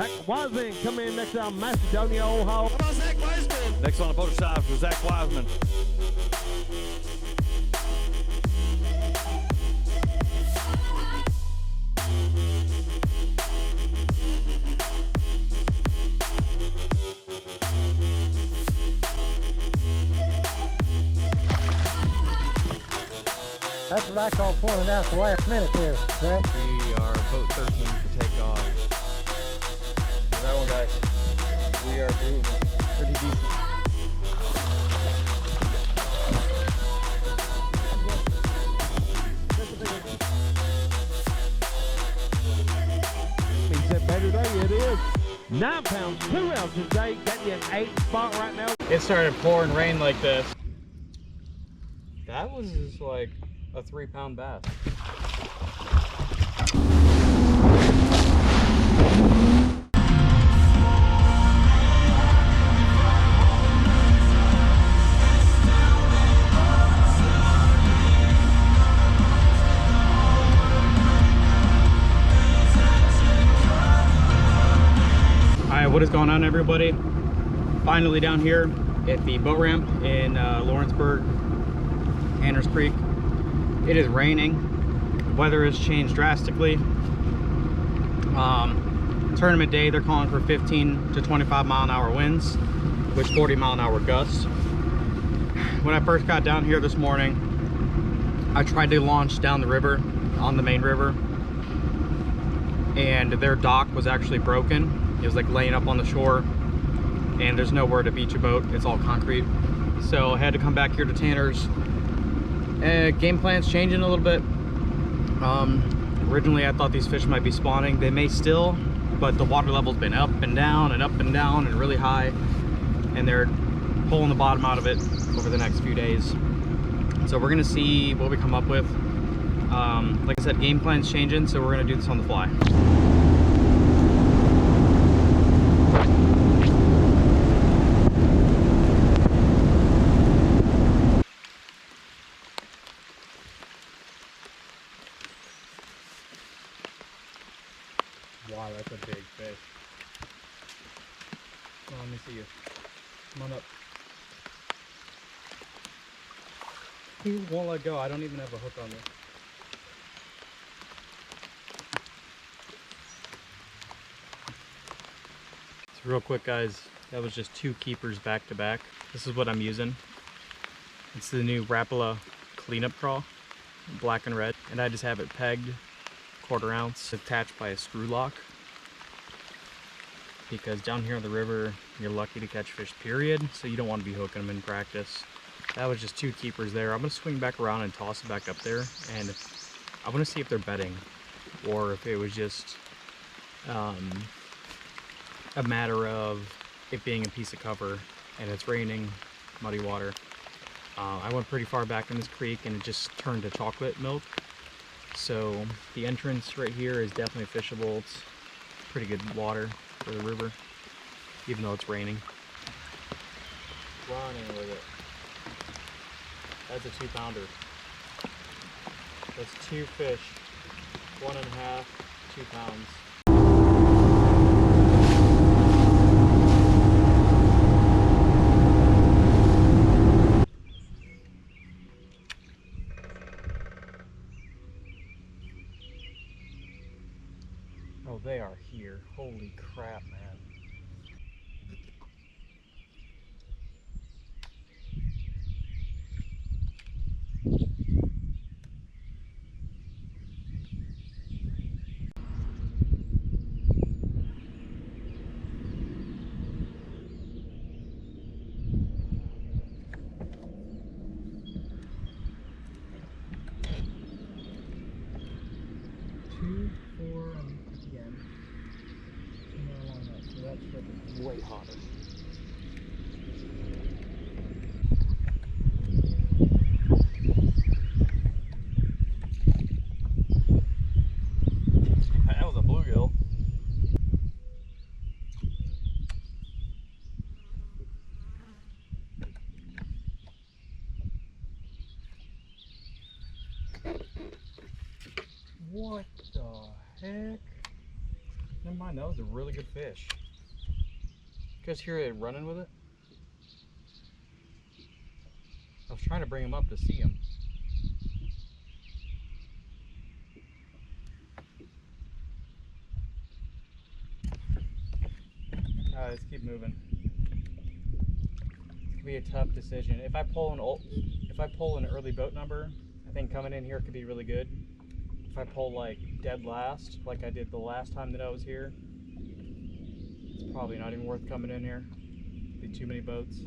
Zach Wiseman coming in next on Macedonia Old Hall. How about Zach Wiseman? Next on the boat side for Zach Wiseman. That's what I call pulling it out the last minute there, right? We are boat 13 to take off. That one, guys. We are doing pretty decent. He said better day, it is. 9 pounds, 2 ounces, Jake. Got you an 8 spot right now. It started pouring rain like this. That was just like a 3-pound bass. Alright, what is going on, everybody? Finally down here at the boat ramp in Lawrenceburg, Hanners Creek. It is raining. The weather has changed drastically. Tournament day, they're calling for 15 to 25 mile-an-hour winds with 40 mile-an-hour gusts. When I first got down here this morning, I tried to launch down the river, on the main river, and their dock was actually broken. It was like laying up on the shore, and there's nowhere to beach a boat. It's all concrete. So I had to come back here to Tanner's. Game plan's changing a little bit. Originally I thought these fish might be spawning. They may still, but the water level's been up and down and up and down and really high, and they're pulling the bottom out of it over the next few days. So we're gonna see what we come up with. Like I said, game plan's changing, so we're gonna do this on the fly. Wow, that's a big fish. Oh, let me see you. Come on up. He won't let go. I don't even have a hook on this. So real quick, guys, that was just 2 keepers back to back. This is what I'm using. It's the new Rapala cleanup craw, black and red, and I just have it pegged 1/4 ounce attached by a screw lock, because down here on the river you're lucky to catch fish, period, so you don't want to be hooking them in practice. That was just 2 keepers there. I'm going to swing back around and toss it back up there, and I want to see if they're bedding or if it was just a matter of it being a piece of cover and it's raining, muddy water. I went pretty far back in this creek and it just turned to chocolate milk. So the entrance right here is definitely fishable. It's pretty good water for the river, even though it's raining. Running with it. That's a 2-pounder. That's 2 fish, 1.5, 2 pounds. Oh, they are here. Holy crap, man. Way hotter. That was a bluegill. What the heck? Never mind, that was a really good fish. You guys hear it running with it? I was trying to bring him up to see him. Alright, let's keep moving. It's gonna be a tough decision. If I pull an early boat number, I think coming in here could be really good. If I pull like dead last, like I did the last time that I was here, it's probably not even worth coming in here. Be too many boats.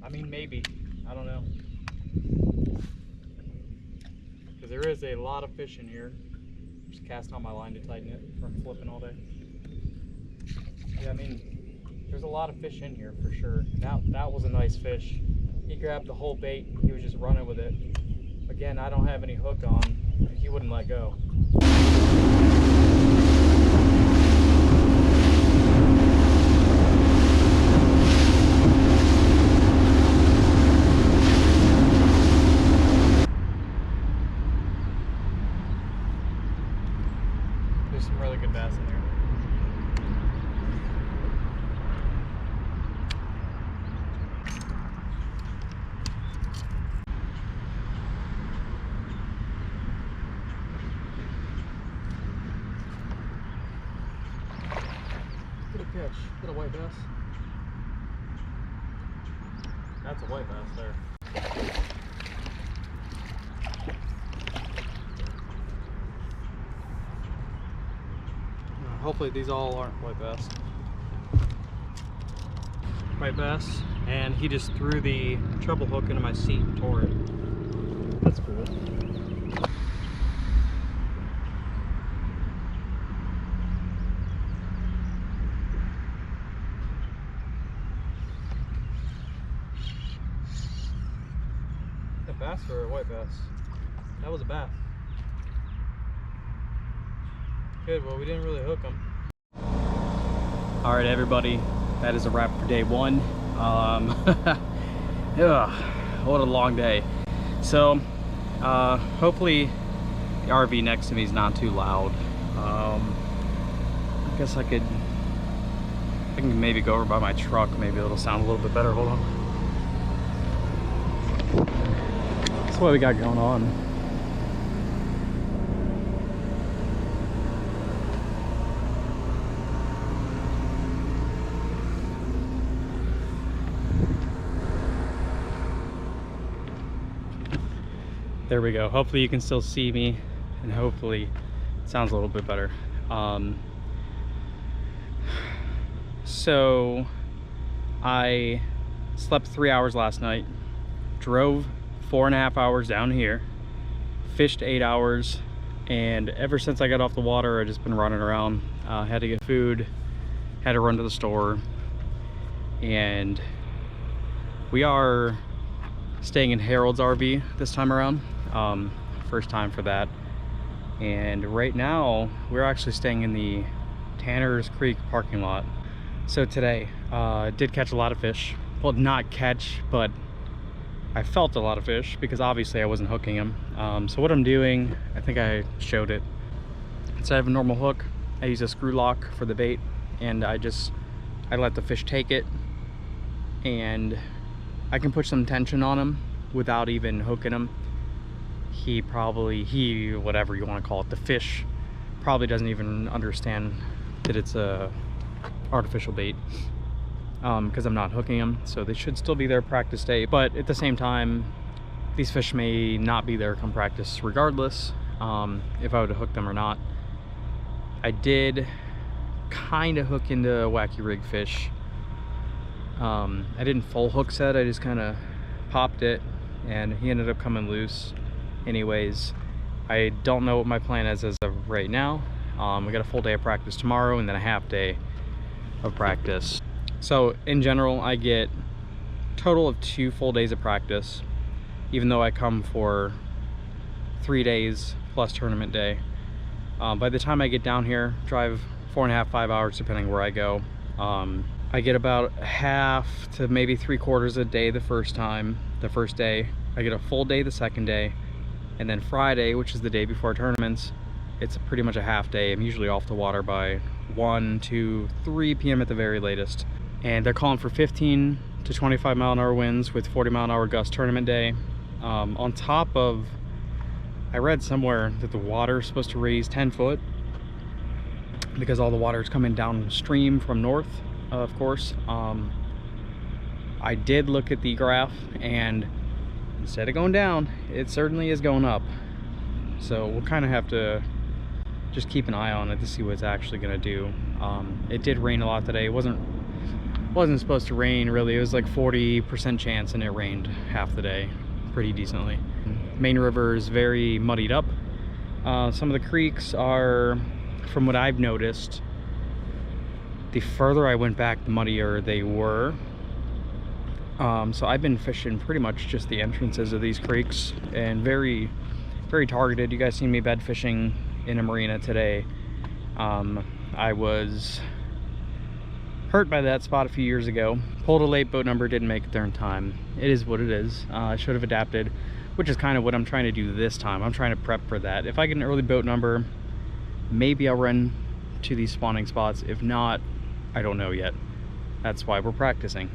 I mean, maybe. I don't know. Because there is a lot of fish in here. Just cast on my line to tighten it from flipping all day. Yeah, I mean, there's a lot of fish in here for sure. That was a nice fish. He grabbed the whole bait. He was just running with it. Again, I don't have any hook on. He wouldn't let go. There's some really good bass in there. Catch. Got a white bass. That's a white bass there. Hopefully these all aren't white bass. White bass, and he just threw the treble hook into my seat and tore it. That's cool. Bass or a white bass? That was a bass. Good, well we didn't really hook them. Alright everybody, that is a wrap for day one. What a long day. So, hopefully the RV next to me is not too loud. I guess I can maybe go over by my truck, maybe it'll sound a little bit better. Hold on. That's what we got going on. There we go. Hopefully you can still see me, and hopefully it sounds a little bit better. So I slept 3 hours last night, drove 4.5 hours down here, fished 8 hours, and ever since I got off the water I've just been running around. Had to get food, had to run to the store, and we are staying in Harold's RV this time around. First time for that. And right now we're actually staying in the Tanner's Creek parking lot. So today did catch a lot of fish. Well, not catch, but I felt a lot of fish because obviously I wasn't hooking them. So what I'm doing, I think I showed it. Instead of a normal hook, I use a screw lock for the bait, and I let the fish take it, and I can put some tension on him without even hooking him. Whatever you want to call it, the fish probably doesn't even understand that it's a artificial bait. Because I'm not hooking them, so they should still be there practice day. But at the same time, these fish may not be there come practice regardless, if I would have hooked them or not. I did kind of hook into a wacky rig fish. I didn't full hook set, I just kind of popped it, and he ended up coming loose. Anyways, I don't know what my plan is as of right now. We got a full day of practice tomorrow, and then a half day of practice. So in general, I get a total of 2 full days of practice, even though I come for 3 days plus tournament day. By the time I get down here, drive 4.5 to 5 hours depending where I go, I get about half to maybe 3/4 a day the first day. I get a full day the second day, and then Friday, which is the day before tournaments, it's pretty much a half day. I'm usually off the water by 1, 2, 3 p.m. at the very latest. And they're calling for 15 to 25 mile an hour winds with 40 mile an hour gust tournament day. On top of, I read somewhere that the water is supposed to raise 10 foot because all the water is coming downstream from north, of course. I did look at the graph, and instead of going down, it certainly is going up. So we'll kind of have to just keep an eye on it to see what it's actually going to do. It did rain a lot today. It wasn't supposed to rain really. It was like 40% chance, and it rained half the day pretty decently. Main river is very muddied up. Some of the creeks are, from what I've noticed, the further I went back, the muddier they were. So I've been fishing pretty much just the entrances of these creeks, and very, very targeted. You guys seen me bed fishing in a marina today. I was hurt by that spot a few years ago. Pulled a late boat number, didn't make it there in time. It is what it is. I should have adapted, which is kind of what I'm trying to do this time. I'm trying to prep for that. If I get an early boat number, maybe I'll run to these spawning spots. If not, I don't know yet. That's why we're practicing.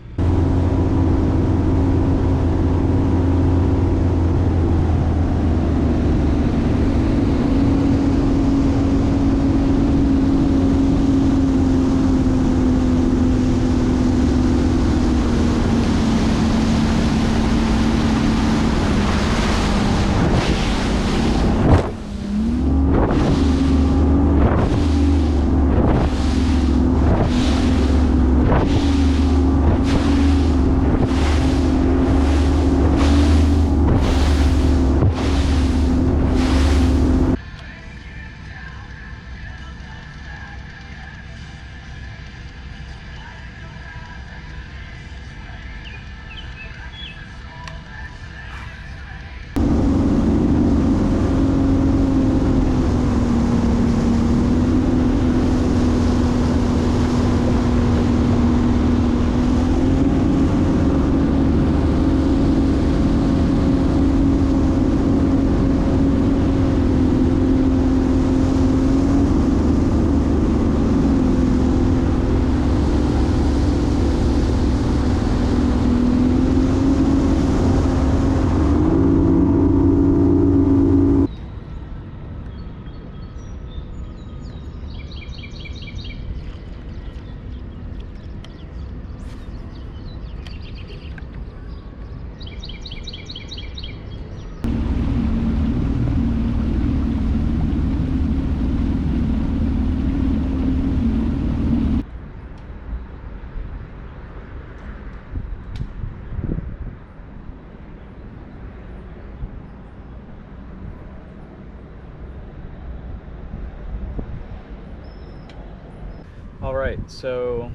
Alright, so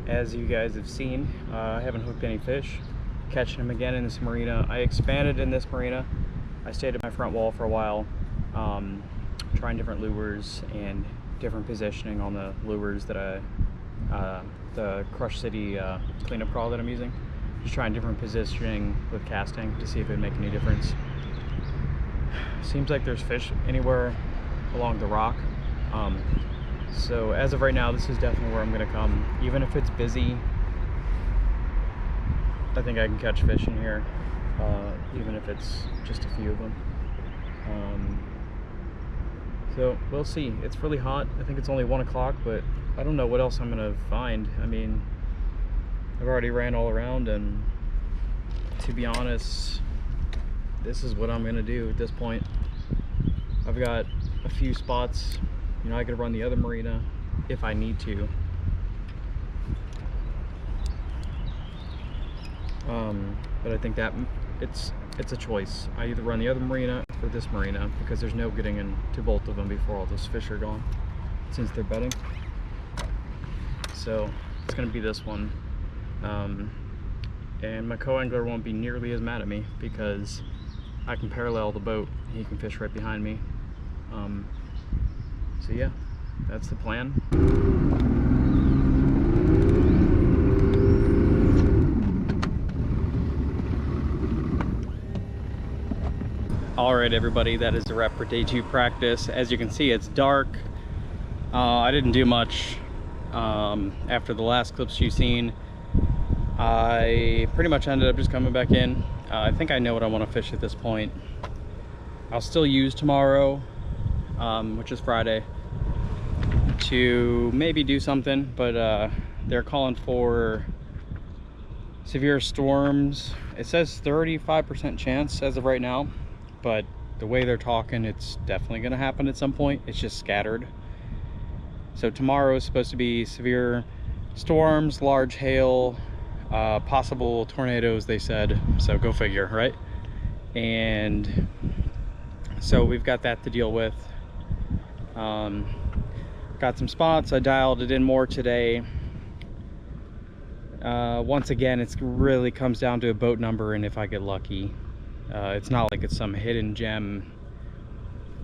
as you guys have seen, I haven't hooked any fish. Catching them again in this marina. I expanded in this marina. I stayed at my front wall for a while, trying different lures and different positioning on the lures that the Crush City cleanup crawl that I'm using. Just trying different positioning with casting to see if it would make any difference. Seems like there's fish anywhere along the rock. So as of right now, this is definitely where I'm gonna come. Even if it's busy, I think I can catch fish in here, even if it's just a few of them. So we'll see. It's really hot. I think it's only 1 o'clock, but I don't know what else I'm gonna find. I mean, I've already ran all around, and to be honest, this is what I'm gonna do at this point. I've got a few spots. You know, I could run the other marina if I need to. But I think that it's a choice. I either run the other marina or this marina, because there's no getting into both of them before all those fish are gone, since they're bedding. So it's gonna be this one. And my co-angler won't be nearly as mad at me because I can parallel the boat and he can fish right behind me. So yeah, that's the plan. All right, everybody, that is the wrap for day 2 practice. As you can see, it's dark. I didn't do much after the last clips you've seen. I pretty much ended up just coming back in. I think I know what I want to fish at this point. I'll still use tomorrow, which is Friday, to maybe do something, but they're calling for severe storms. It says 35% chance as of right now, but the way they're talking, it's definitely going to happen at some point. It's just scattered. So tomorrow is supposed to be severe storms, large hail, possible tornadoes, they said. So go figure, right? And so we've got that to deal with. Got some spots. I dialed it in more today. Once again, it really comes down to a boat number and if I get lucky. It's not like it's some hidden gem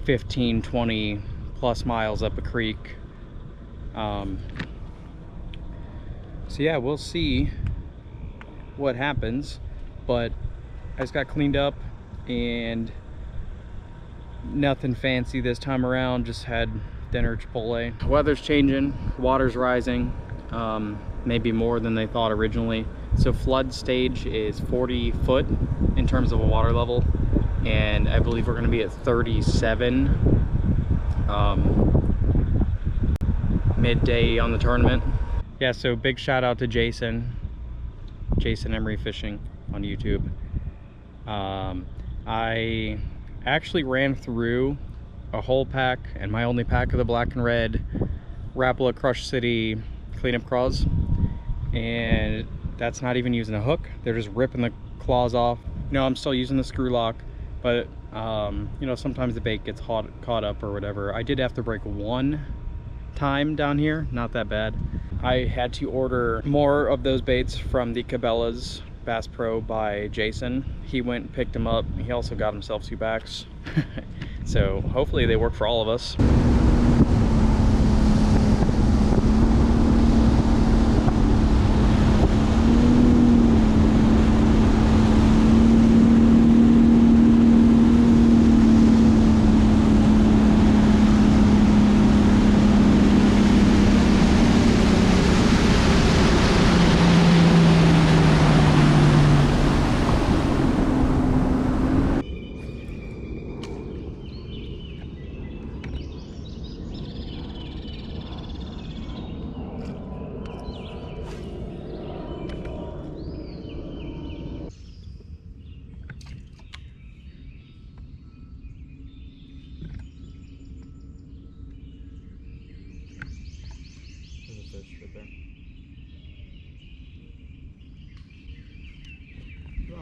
15, 20 plus miles up a creek. So yeah, we'll see what happens, but I just got cleaned up and nothing fancy this time around. Just had dinner, Chipotle. Weather's changing, water's rising, maybe more than they thought originally. So flood stage is 40 foot in terms of a water level, and I believe we're going to be at 37 midday on the tournament. Yeah, so big shout out to Jason Emery Fishing on YouTube. I actually ran through a whole pack and my only pack of the black and red Rapala Crush City cleanup craws, and that's not even using a hook. They're just ripping the claws off. You know, I'm still using the screw lock, but you know, sometimes the bait gets caught up or whatever. I did have to break one time down here, not that bad. I had to order more of those baits from the Cabela's Bass Pro by Jason. He went and picked them up. He also got himself 2 packs. So hopefully they work for all of us.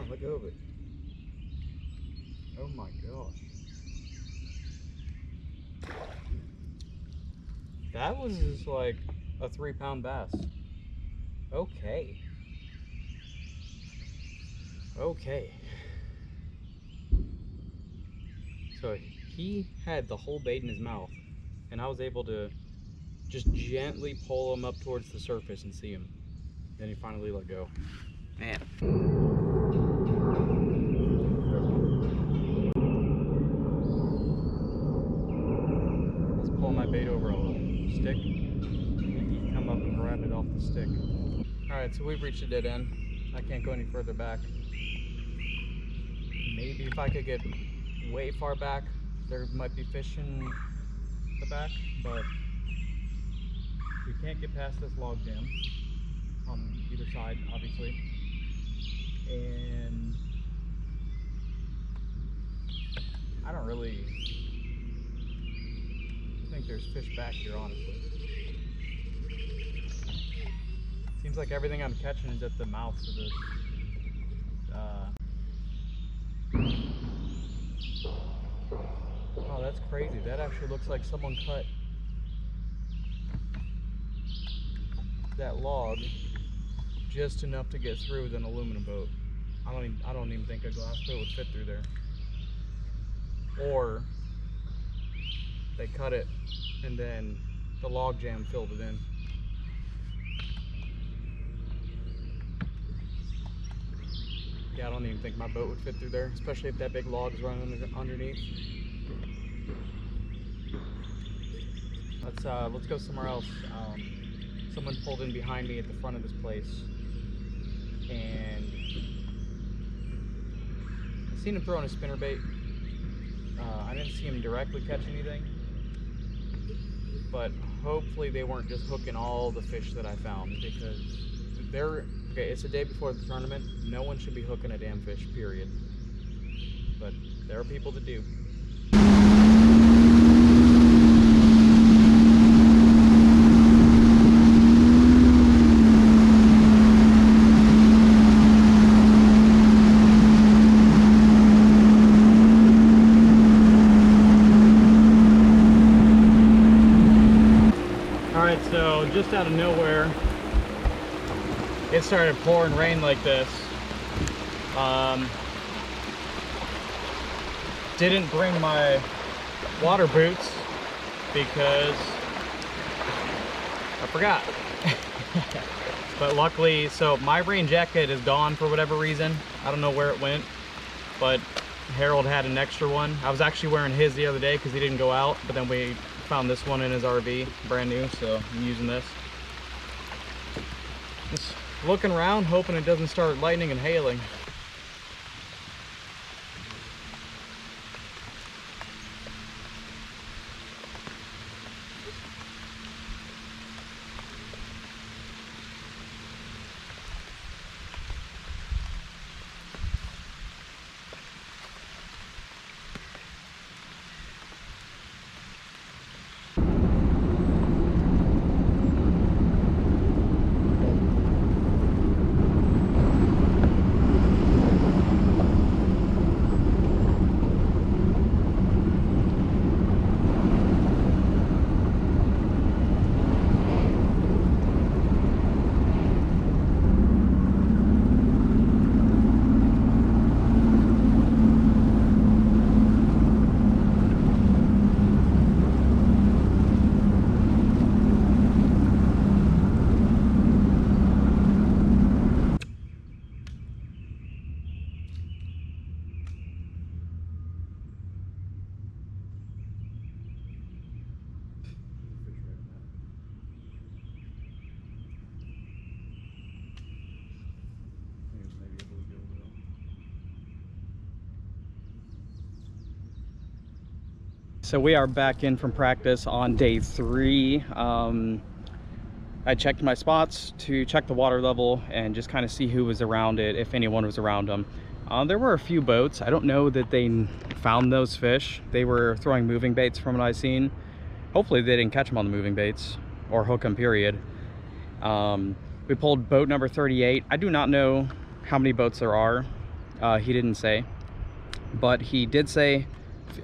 Let go of it. Oh my gosh. That was just like a 3-pound bass. Okay. Okay. So he had the whole bait in his mouth, and I was able to just gently pull him up towards the surface and see him. Then he finally let go. Man. My bait over a stick, and he come up and grab it off the stick. Alright, so we've reached a dead end. I can't go any further back. Maybe if I could get way far back, there might be fish in the back, but we can't get past this log jam on either side, obviously. And I don't really think there's fish back here, honestly. Seems like everything I'm catching is at the mouths of this. Oh, that's crazy. That actually looks like someone cut that log just enough to get through with an aluminum boat. I don't even think a glass boat would fit through there. Or they cut it and then the log jam filled it in. Yeah, I don't even think my boat would fit through there, especially if that big log is running underneath. Let's go somewhere else. Someone pulled in behind me at the front of this place, and I seen him throwing a spinnerbait. I didn't see him directly catch anything, but hopefully they weren't just hooking all the fish that I found, because okay, it's a day before the tournament. No one should be hooking a damn fish, period. But there are people that do. Alright, so just out of nowhere, it started pouring rain like this. Didn't bring my water boots because I forgot. But luckily, so my rain jacket is gone for whatever reason. I don't know where it went, but Harold had an extra one. I was actually wearing his the other day because he didn't go out, but then we found this one in his RV, brand new, so I'm using this. Just looking around, hoping it doesn't start lightning and hailing. So we are back in from practice on day 3. I checked my spots to check the water level and just kind of see who was around it, if anyone was around them. There were a few boats. I don't know that they found those fish. They were throwing moving baits from what I've seen. Hopefully they didn't catch them on the moving baits or hook them, period. We pulled boat number 38. I do not know how many boats there are. He didn't say, but he did say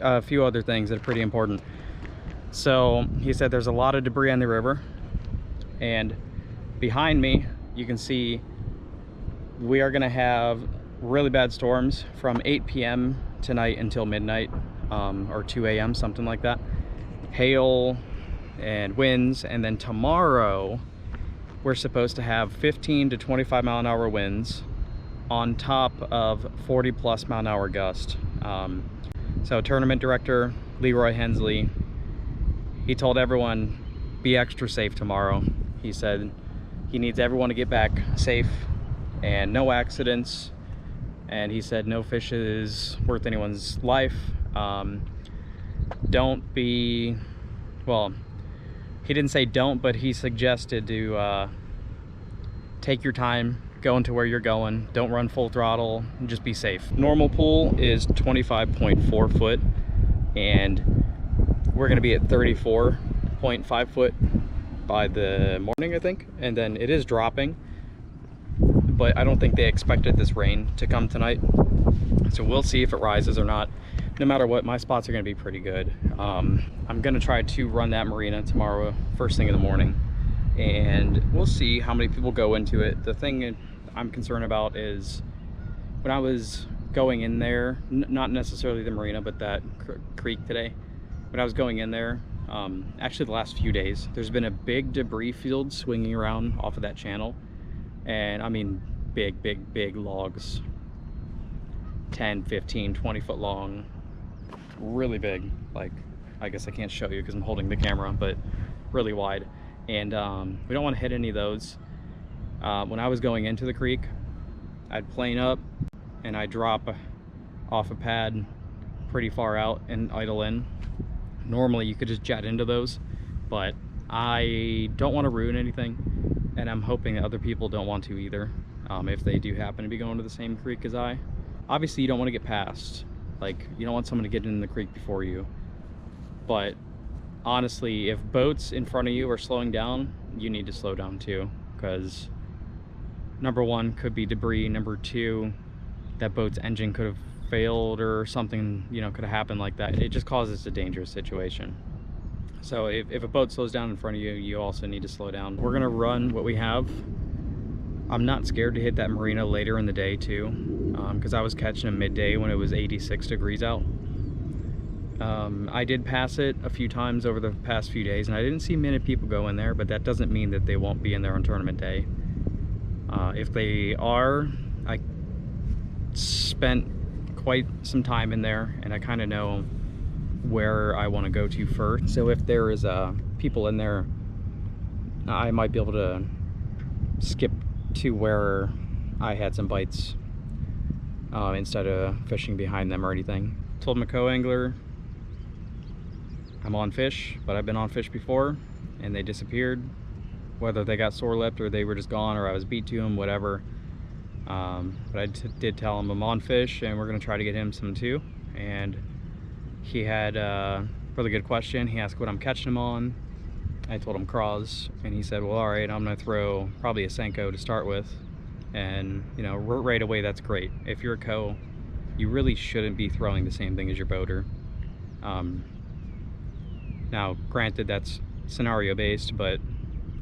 a few other things that are pretty important. So he said there's a lot of debris on the river, and behind me you can see we are going to have really bad storms from 8 p.m. tonight until midnight, or 2 a.m., something like that. Hail and winds, and then tomorrow we're supposed to have 15 to 25 mile an hour winds on top of 40 plus mile an hour gust. So tournament director Leroy Hensley, he told everyone be extra safe tomorrow. He said he needs everyone to get back safe and no accidents, and he said no fish is worth anyone's life. Don't be, well, he didn't say don't, but he suggested to take your time going to where you're going. Don't run full throttle, just be safe. Normal pool is 25.4 foot, and we're gonna be at 34.5 foot by the morning, I think, and then it is dropping, but I don't think they expected this rain to come tonight, so we'll see if it rises or not. No matter what, my spots are gonna be pretty good. I'm gonna try to run that marina tomorrow first thing in the morning, and we'll see how many people go into it. The thing I'm concerned about is when I was going in there, not necessarily the marina, but that creek today, when I was going in there, actually the last few days, there's been a big debris field swinging around off of that channel, and I mean big logs, 10, 15, 20 foot long, really big. Like, I guess I can't show you because I'm holding the camera, but really wide. And we don't want to hit any of those. When I was going into the creek, I'd plane up and I'd drop off a pad pretty far out and idle in. Normally you could just jet into those, but I don't want to ruin anything, and I'm hoping that other people don't want to either, if they do happen to be going to the same creek as I. Obviously you don't want to get past, like, you don't want someone to get in the creek before you, but honestly, if boats in front of you are slowing down, you need to slow down too, because number one, could be debris. Number two, that boat's engine could have failed or something, you know, could have happened like that. It just causes a dangerous situation. So if a boat slows down in front of you, you also need to slow down. We're gonna run what we have. I'm not scared to hit that marina later in the day too, because I was catching them midday when it was 86 degrees out. I did pass it a few times over the past few days, and I didn't see many people go in there, but that doesn't mean that they won't be in there on tournament day. If they are, I spent quite some time in there, and I kind of know where I want to go to first. So if there is people in there, I might be able to skip to where I had some bites instead of fishing behind them or anything. Told my co-angler I'm on fish, but I've been on fish before and they disappeared, whether they got sore-lipped or they were just gone or I was beat to them, whatever. But I did tell him I'm on fish and we're gonna try to get him some too. And he had a really good question. He asked what I'm catching him on. I told him craws, and he said, well, all right, I'm gonna throw probably a Senko to start with. And you know, right away, that's great. If you're a co, you really shouldn't be throwing the same thing as your boater. Now, granted, that's scenario based, but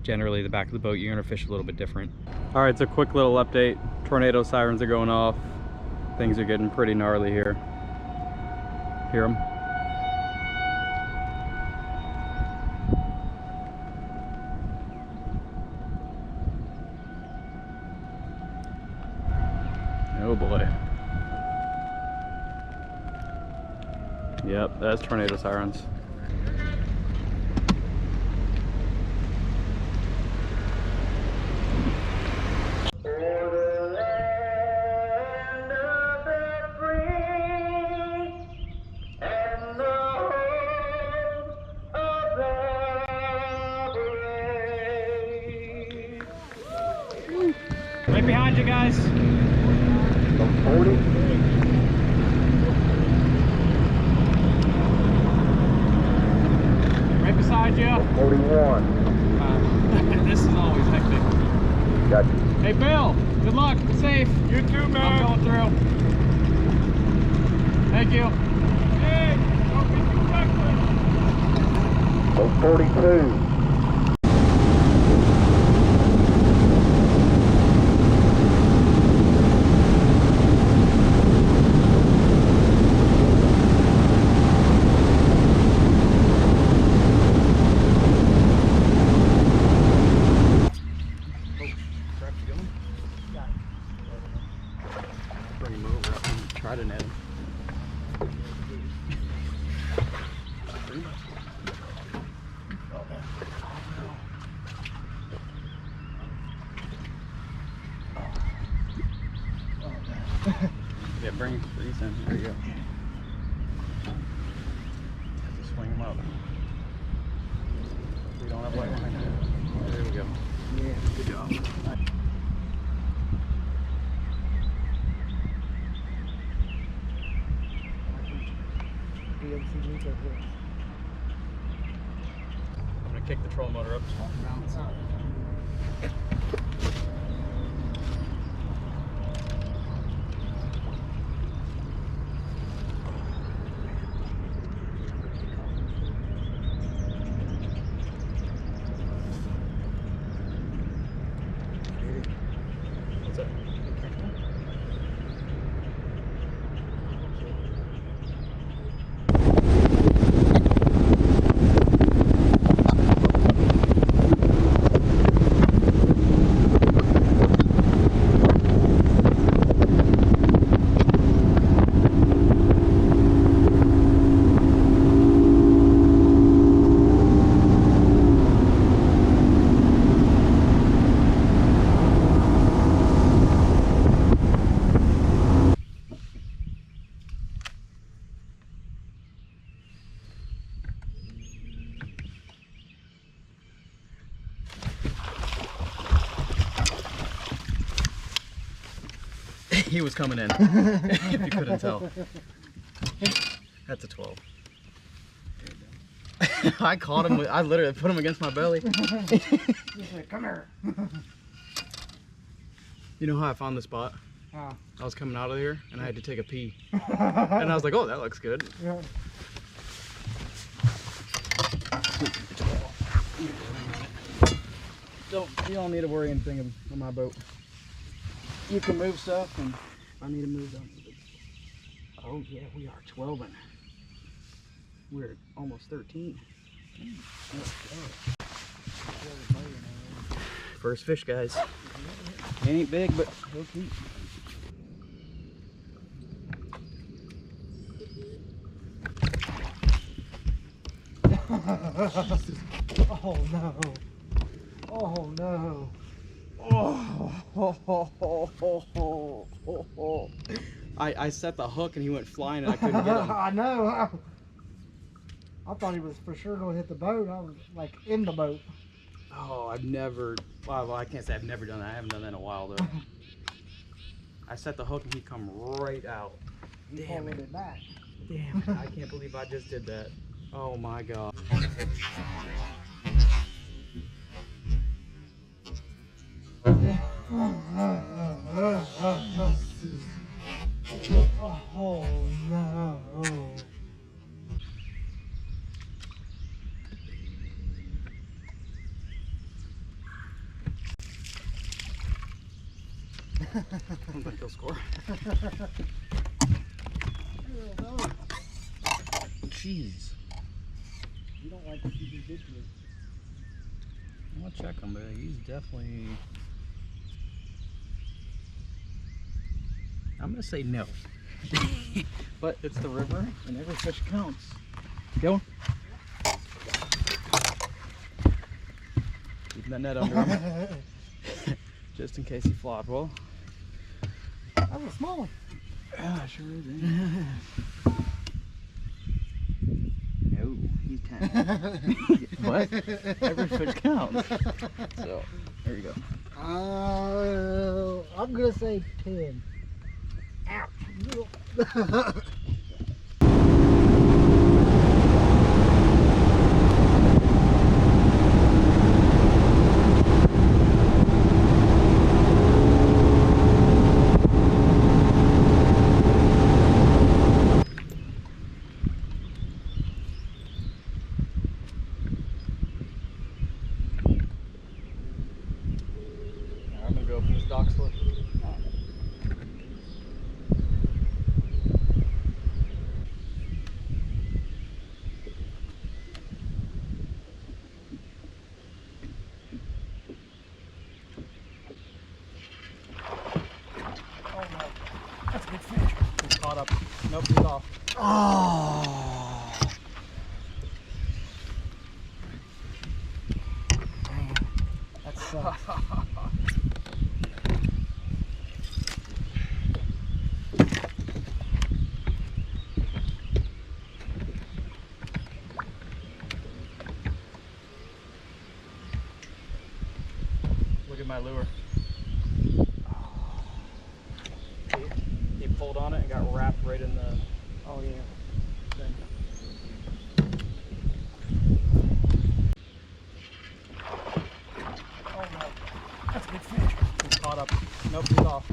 generally the back of the boat, you're gonna fish a little bit different. All right, so quick little update. Tornado sirens are going off. Things are getting pretty gnarly here. Hear them? Oh boy. Yep, that's tornado sirens. Right behind you guys. 40. Right beside you. 41. This is always hectic. Gotcha. Hey Bill, good luck. Be safe. You too, man. I'm going through. Thank you. Hey, don't be too 42. Bring him over. Try to net him. Yeah, bring these in. There you go. Have to swing them up. We don't have light behind here. There we go. Yeah, good job. VMC Hooks. I'm gonna kick the trolling motor up. What's that? He was coming in, if you couldn't tell. That's a 12. I caught him, I literally put him against my belly. He said, come here. You know how I found the spot? Oh. I was coming out of here and I had to take a pee. And I was like, oh, that looks good. Yeah. You don't need to worry anything on my boat. You can move stuff, and if I need to move them. Oh yeah, we are 12ing. We're almost 13. First fish, guys. He ain't big, but he'll keep. Oh no. Oh no. Oh. I set the hook and he went flying and I couldn't get him. I know. I thought he was for sure going to hit the boat. I was like in the boat. Oh, I've never, well, I can't say I've never done that. I haven't done that in a while though. I set the hook and he'd come right out. Damn it. Back. Damn it. I can't believe I just did that. Oh my God. Oh no. I don't think he'll score. Jeez. You don't like to keep ridiculous. I'm gonna check him, but he's definitely. I'm gonna say no. But it's the river and every fish counts. Go. Keeping that net under him. Just in case he flopped. Well, That was a small one. yeah, sure is. No, he's 10. What? Every fish counts. So, there you go. I'm gonna say 10. Ouch. I'm gonna go open this dock slip. That's a big fish. He's caught up. Nope, he's off. Oh. Dang. That sucks. Look at my lure. He pulled on it and got wrapped right in the Oh yeah. thing. Oh no. That's a big fish. He's caught up. Nope, he's off.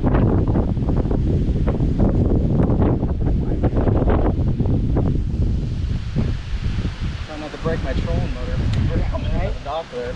Trying not to break my trolling motor. We're coming right? The dock there.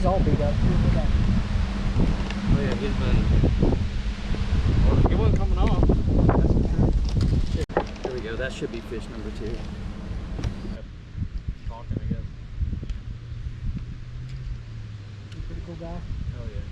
he's all beat up. Oh yeah, he's been. Well, he wasn't coming off. That's the truth. There we go. That should be fish number 2. Talking, I guess. Pretty cool guy. Oh yeah.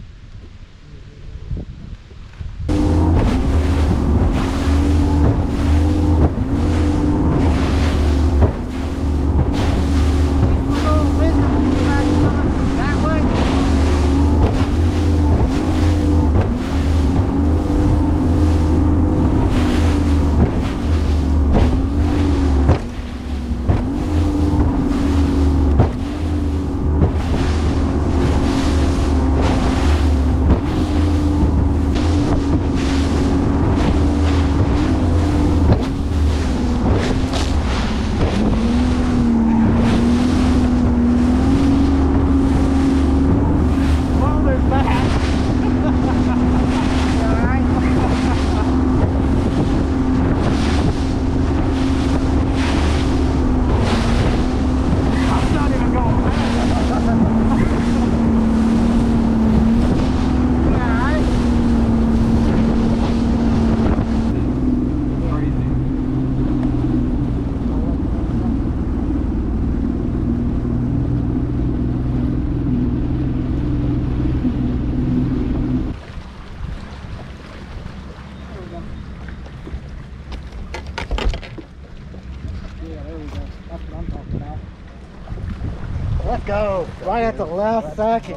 Let's go. Right at the last second.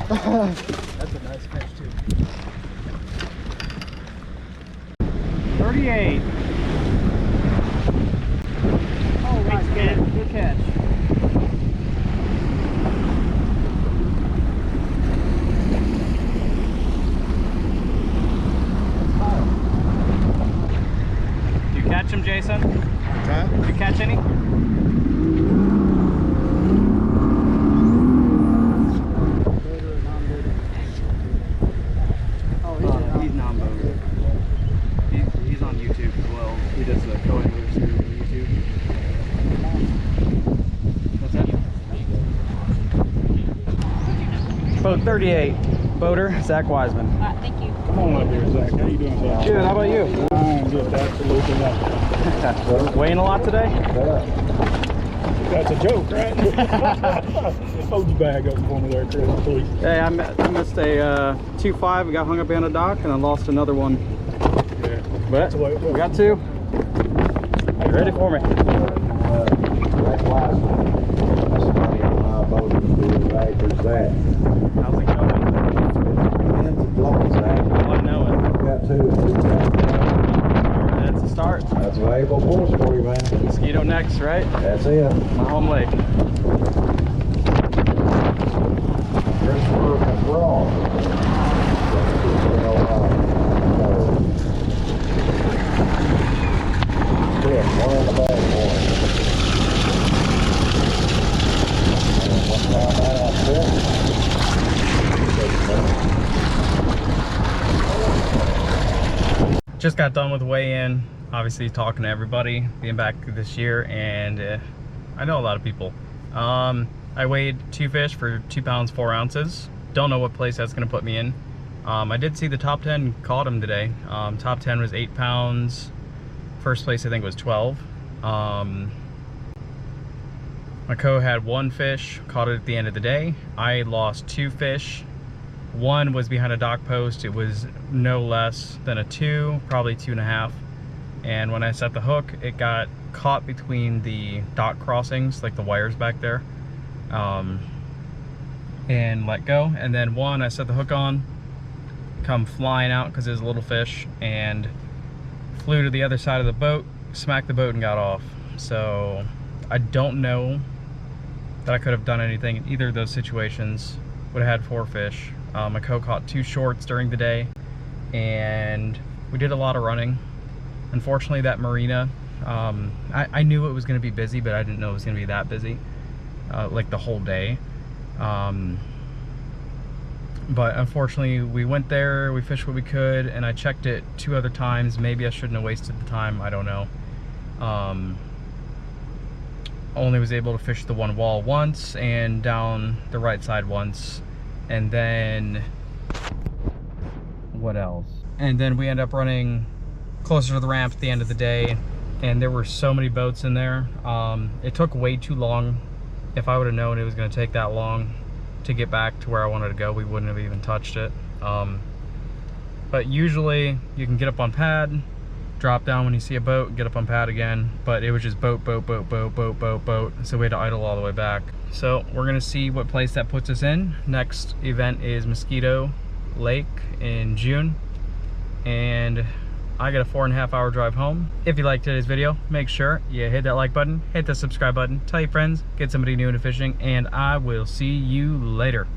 That's a nice catch too. 38. Oh, Thanks, kid. Good catch. Did you catch him, Jason? Huh? Did you catch any? He's non-boater. He's on YouTube as well. He does the Craw series on YouTube. What's that? Boat 38. Boater, Zach Wiseman. Thank you. Come on up here, Zach. How you doing, Zach? Good, how about you? I'm just absolutely not. Weighing a lot today? That's a joke, right? Hold your bag up for me there, Chris, please. Hey, I missed a 2.5. We got hung up behind a dock and I lost another one. Yeah. But That's the way it we goes. got 2. You ready for me? That's why that's somebody on my boat doing right for that. How's it going? Winds and blows that. Oh, I know it. Got 2. That's the start. That's a valuable force for you, man. Mosquito next, right? That's it. My home lake. Christopher and Craw. One in the bag, boy. And one time that outfit. Just got done with weigh-in, obviously talking to everybody, being back this year, and I know a lot of people. I weighed 2 fish for 2 pounds 4 ounces. Don't know what place that's gonna put me in. I did see the top 10 caught them today. Top 10 was 8 pounds. First place I think was 12. My co had 1 fish, caught it at the end of the day. I lost 2 fish. 1 was behind a dock post. It was no less than a 2, probably 2.5. And when I set the hook, it got caught between the dock crossings, like the wires back there, and let go. And then 1, I set the hook on, come flying out because it was a little fish, and flew to the other side of the boat, smacked the boat and got off. So I don't know that I could have done anything in either of those situations. Would have had 4 fish. My co caught 2 shorts during the day, and we did a lot of running. Unfortunately, that marina, I knew it was going to be busy, but I didn't know it was going to be that busy, like the whole day. But unfortunately, we went there, we fished what we could, and I checked it 2 other times. Maybe I shouldn't have wasted the time, I don't know. Only was able to fish the one wall once and down the right side once. And then what else? And then we end up running closer to the ramp at the end of the day, and there were so many boats in there. It took way too long. If I would have known it was going to take that long to get back to where I wanted to go, we wouldn't have even touched it. But usually you can get up on pad, drop down when you see a boat, get up on pad again, but it was just boat, boat, boat, boat, boat, boat, boat, so we had to idle all the way back. So we're gonna see what place that puts us in. Next event is Mosquito Lake in June, and I got a 4.5 hour drive home. If you liked today's video, make sure you hit that like button, hit the subscribe button, tell your friends, get somebody new into fishing, and I will see you later.